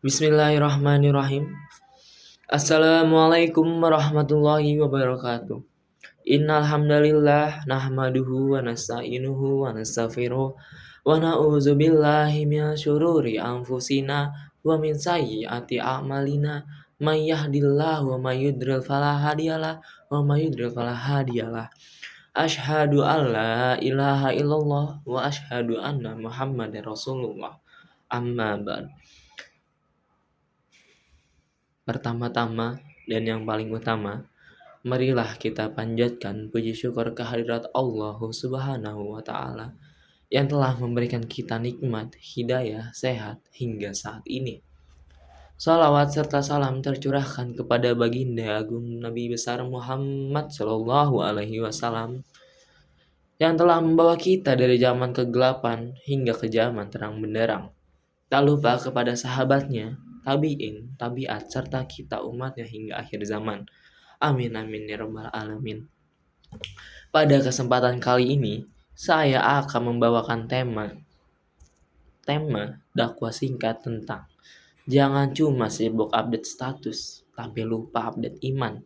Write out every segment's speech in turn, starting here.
Bismillahirrahmanirrahim. Assalamualaikum warahmatullahi wabarakatuh. Innal hamdalillah nahmaduhu wa nasta'inuhu wa nastaghfiruh wa na'udzu billahi min syururi anfusina wa min sayyiati a'malina may yahdihillahu wa may yudlil fala hadiyalah wa may yudlil fala hadiyalah. Asyhadu an la ilaha illallah wa asyhadu anna Muhammadar Rasulullah. Amma ba'd. Pertama-tama dan yang paling utama, marilah kita panjatkan puji syukur kehadirat Allah Subhanahu wa Ta'ala yang telah memberikan kita nikmat, hidayah, sehat hingga saat ini. Salawat serta salam tercurahkan kepada baginda agung Nabi besar Muhammad Shallallahu Alaihi Wasallam yang telah membawa kita dari zaman kegelapan hingga ke zaman terang benderang. Tak lupa kepada sahabatnya, tabi'in, tabiat, serta kita umatnya hingga akhir zaman. Amin amin ya rabbal alamin. Pada kesempatan kali ini, saya akan membawakan tema dakwah singkat tentang jangan cuma sibuk update status, tapi lupa update iman.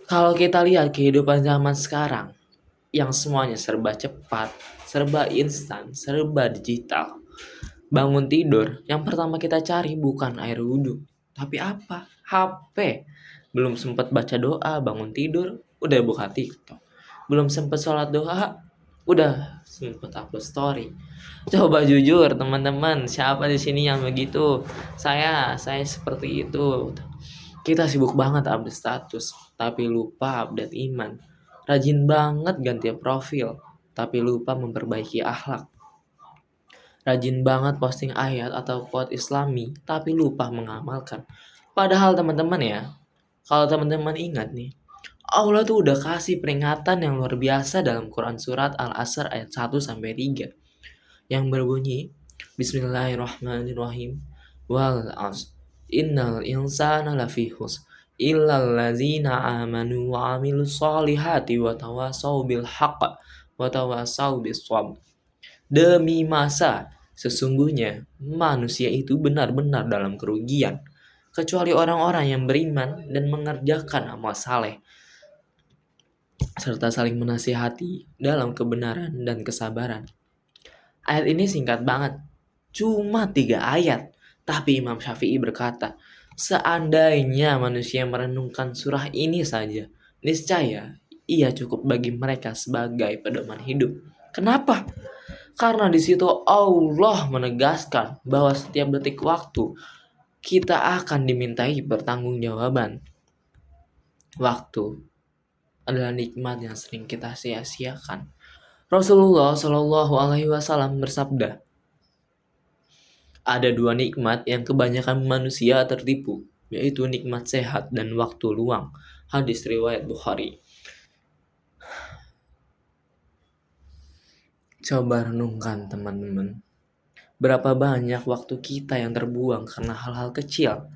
Kalau kita lihat kehidupan zaman sekarang, yang semuanya serba cepat, serba instan, serba digital. Bangun tidur, yang pertama kita cari bukan air wudhu, tapi apa? HP. Belum sempat baca doa, bangun tidur, udah buka TikTok. Belum sempat sholat doa, udah sempat upload story. Coba jujur teman-teman, siapa di sini yang begitu? Saya seperti itu. Kita sibuk banget update status, tapi lupa update iman. Rajin banget ganti profil, tapi lupa memperbaiki akhlak. Rajin banget posting ayat atau quote islami, tapi lupa mengamalkan. Padahal teman-teman ya, kalau teman-teman ingat nih, Allah tuh udah kasih peringatan yang luar biasa dalam Quran surat Al-Asr ayat 1-3 yang berbunyi Bismillahirrahmanirrahim wal asr innal insana lafi khusr illal ladzina amanu wa amilus solihati wa tawasau bil haqq wa tawasau bis sabr. Demi masa, sesungguhnya manusia itu benar-benar dalam kerugian, kecuali orang-orang yang beriman dan mengerjakan amal saleh, serta saling menasihati dalam kebenaran dan kesabaran. Ayat ini singkat banget, cuma 3 ayat. Tapi Imam Syafi'i berkata, seandainya manusia merenungkan surah ini saja, niscaya ia cukup bagi mereka sebagai pedoman hidup. Kenapa? Karena di situ Allah menegaskan bahwa setiap detik waktu kita akan dimintai pertanggungjawaban. Waktu adalah nikmat yang sering kita sia-siakan. Rasulullah Shallallahu Alaihi Wasallam bersabda, ada 2 nikmat yang kebanyakan manusia tertipu, yaitu nikmat sehat dan waktu luang. Hadis riwayat Bukhari. Coba renungkan teman-teman, berapa banyak waktu kita yang terbuang karena hal-hal kecil.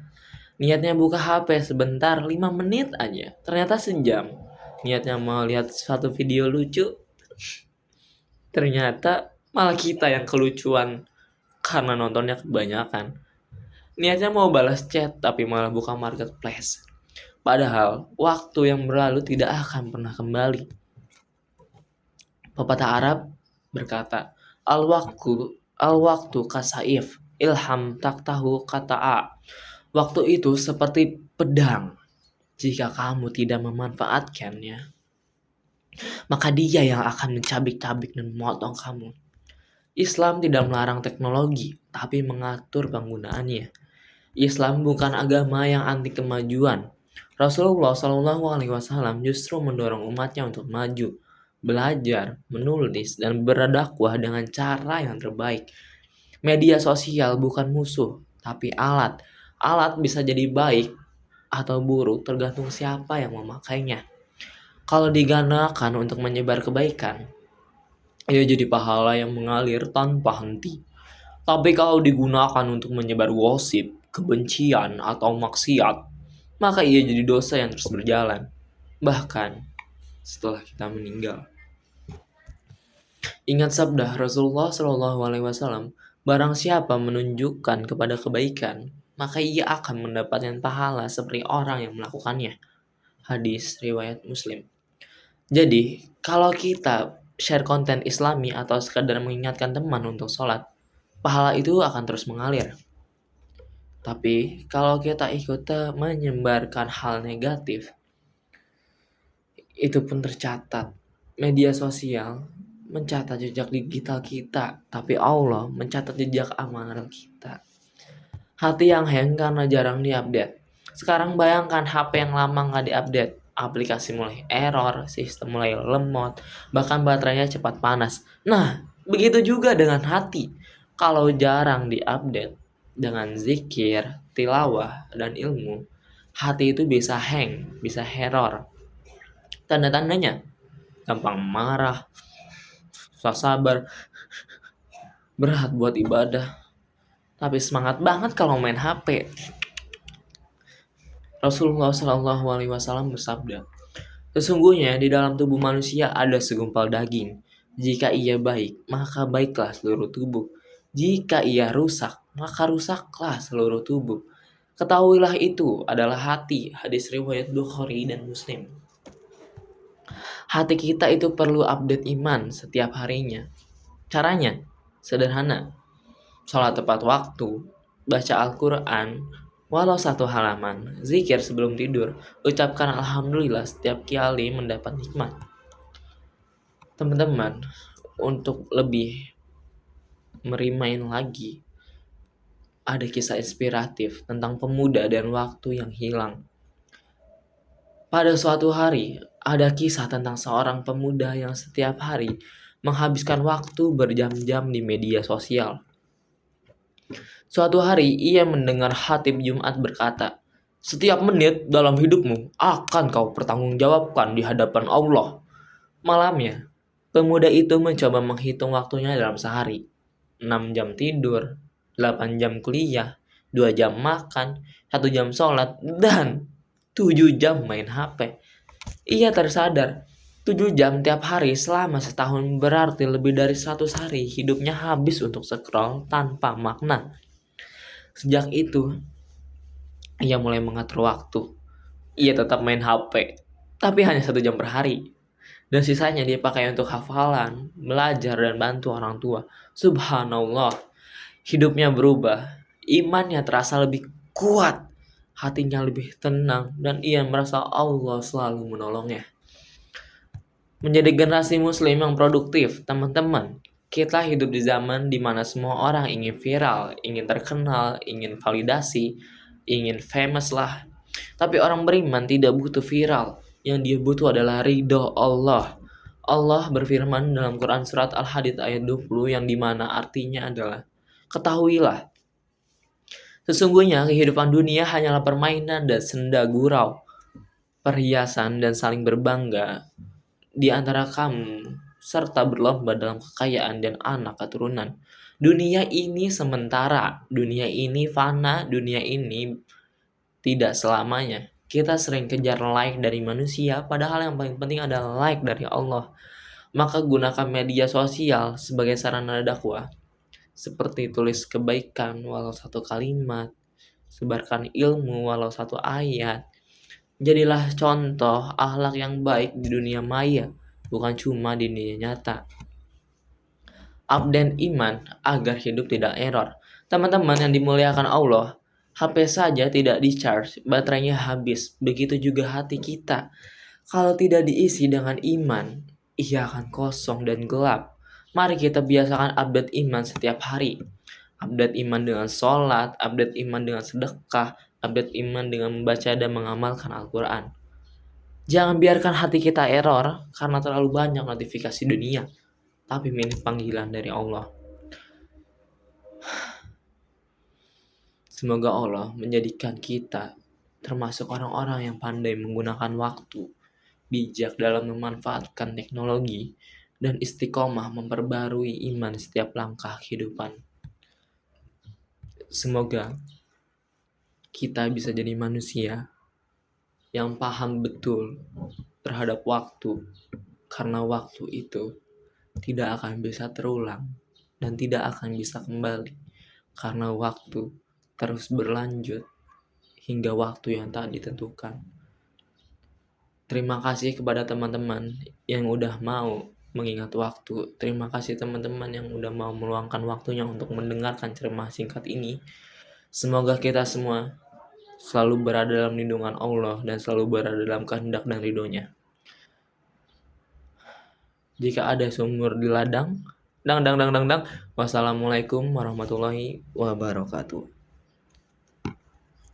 Niatnya buka HP sebentar, 5 menit aja, ternyata sejam. Niatnya mau lihat suatu video lucu, ternyata malah kita yang kelucuan karena nontonnya kebanyakan. Niatnya mau balas chat, tapi malah buka marketplace. Padahal waktu yang berlalu tidak akan pernah kembali. Pepatah Arab berkata, al-waktu kasaif, ilham taktahu kata'a. Waktu itu seperti pedang. Jika kamu tidak memanfaatkannya, maka dia yang akan mencabik-cabik dan memotong kamu. Islam tidak melarang teknologi, tapi mengatur penggunaannya. Islam bukan agama yang anti kemajuan. Rasulullah Shallallahu Alaihi Wasallam justru mendorong umatnya untuk maju, belajar, menulis, dan berdakwah dengan cara yang terbaik. Media sosial bukan musuh, tapi alat. Alat bisa jadi baik atau buruk tergantung siapa yang memakainya. Kalau digunakan untuk menyebar kebaikan, ia jadi pahala yang mengalir tanpa henti. Tapi kalau digunakan untuk menyebar gosip, kebencian, atau maksiat, maka ia jadi dosa yang terus berjalan, bahkan setelah kita meninggal. Ingat sabda Rasulullah Shallallahu Alaihi Wasallam Barang siapa menunjukkan kepada kebaikan, maka ia akan mendapatkan pahala seperti orang yang melakukannya. Hadis riwayat Muslim. Jadi, kalau kita share konten Islami atau sekadar mengingatkan teman untuk sholat, pahala itu akan terus mengalir. Tapi, kalau kita ikut menyebarkan hal negatif, itu pun tercatat. Media sosial mencatat jejak digital kita, tapi Allah mencatat jejak amal kita. Hati yang hang karena jarang diupdate. Sekarang bayangkan HP yang lama nggak diupdate. Aplikasi mulai error, sistem mulai lemot, bahkan baterainya cepat panas. Nah, begitu juga dengan hati. Kalau jarang diupdate dengan zikir, tilawah, dan ilmu, hati itu bisa hang, bisa error. Tanda-tandanya, gampang marah, susah sabar, berat buat ibadah, tapi semangat banget kalau main HP. Rasulullah Shallallahu Alaihi Wasallam bersabda, sesungguhnya di dalam tubuh manusia ada segumpal daging. Jika ia baik, maka baiklah seluruh tubuh. Jika ia rusak, maka rusaklah seluruh tubuh. Ketahuilah itu adalah hati. Hadis riwayat Bukhari dan Muslim. Hati kita itu perlu update iman setiap harinya. Caranya sederhana. Sholat tepat waktu, baca Al-Quran, walau satu halaman, zikir sebelum tidur, ucapkan Alhamdulillah setiap kali mendapat nikmat. Teman-teman, untuk lebih merimain lagi, ada kisah inspiratif tentang pemuda dan waktu yang hilang. Pada suatu hari, ada kisah tentang seorang pemuda yang setiap hari menghabiskan waktu berjam-jam di media sosial. Suatu hari ia mendengar khatib Jumat berkata, "Setiap menit dalam hidupmu akan kau pertanggungjawabkan di hadapan Allah." Malamnya, pemuda itu mencoba menghitung waktunya dalam sehari. 6 jam tidur, 8 jam kuliah, 2 jam makan, 1 jam sholat, dan 7 jam main HP. Ia tersadar, 7 jam tiap hari selama setahun berarti lebih dari 100 hari hidupnya habis untuk scroll tanpa makna. Sejak itu, ia mulai mengatur waktu. Ia tetap main HP, tapi hanya 1 jam per hari. Dan sisanya dia pakai untuk hafalan, belajar, dan bantu orang tua. Subhanallah, hidupnya berubah. Imannya terasa lebih kuat, hatinya lebih tenang, dan ia merasa Allah selalu menolongnya. Menjadi generasi muslim yang produktif, teman-teman. Kita hidup di zaman di mana semua orang ingin viral, ingin terkenal, ingin validasi, ingin famous lah. Tapi orang beriman tidak butuh viral. Yang dia butuh adalah ridho Allah. Allah berfirman dalam Quran surat Al-Hadid ayat 20 yang dimana artinya adalah, ketahuilah, sesungguhnya kehidupan dunia hanyalah permainan dan senda gurau, perhiasan dan saling berbangga di antara kamu, serta berlomba dalam kekayaan dan anak keturunan. Dunia ini sementara, dunia ini fana, dunia ini tidak selamanya. Kita sering kejar like dari manusia, padahal yang paling penting adalah like dari Allah. Maka gunakan media sosial sebagai sarana dakwah, seperti tulis kebaikan walau satu kalimat, sebarkan ilmu walau satu ayat. Jadilah contoh akhlak yang baik di dunia maya, bukan cuma di dunia nyata. Update iman agar hidup tidak error. Teman-teman yang dimuliakan Allah, HP saja tidak di-charge, baterainya habis. Begitu juga hati kita. Kalau tidak diisi dengan iman, ia akan kosong dan gelap. Mari kita biasakan update iman setiap hari. Update iman dengan sholat, update iman dengan sedekah, update iman dengan membaca dan mengamalkan Al-Quran. Jangan biarkan hati kita error karena terlalu banyak notifikasi dunia, tapi milik panggilan dari Allah. Semoga Allah menjadikan kita termasuk orang-orang yang pandai menggunakan waktu, bijak dalam memanfaatkan teknologi, dan istiqomah memperbarui iman setiap langkah kehidupan. Semoga kita bisa jadi manusia yang paham betul terhadap waktu, karena waktu itu tidak akan bisa terulang. dan tidak akan bisa kembali karena waktu terus berlanjut hingga waktu yang tak ditentukan. Terima kasih kepada teman-teman yang udah mau mengingat waktu. Terima kasih teman-teman yang udah mau meluangkan waktunya untuk mendengarkan ceramah singkat ini. Semoga kita semua selalu berada dalam lindungan Allah dan selalu berada dalam kehendak dan ridhonya. Jika ada sumur di ladang, dang. Wassalamualaikum warahmatullahi wabarakatuh.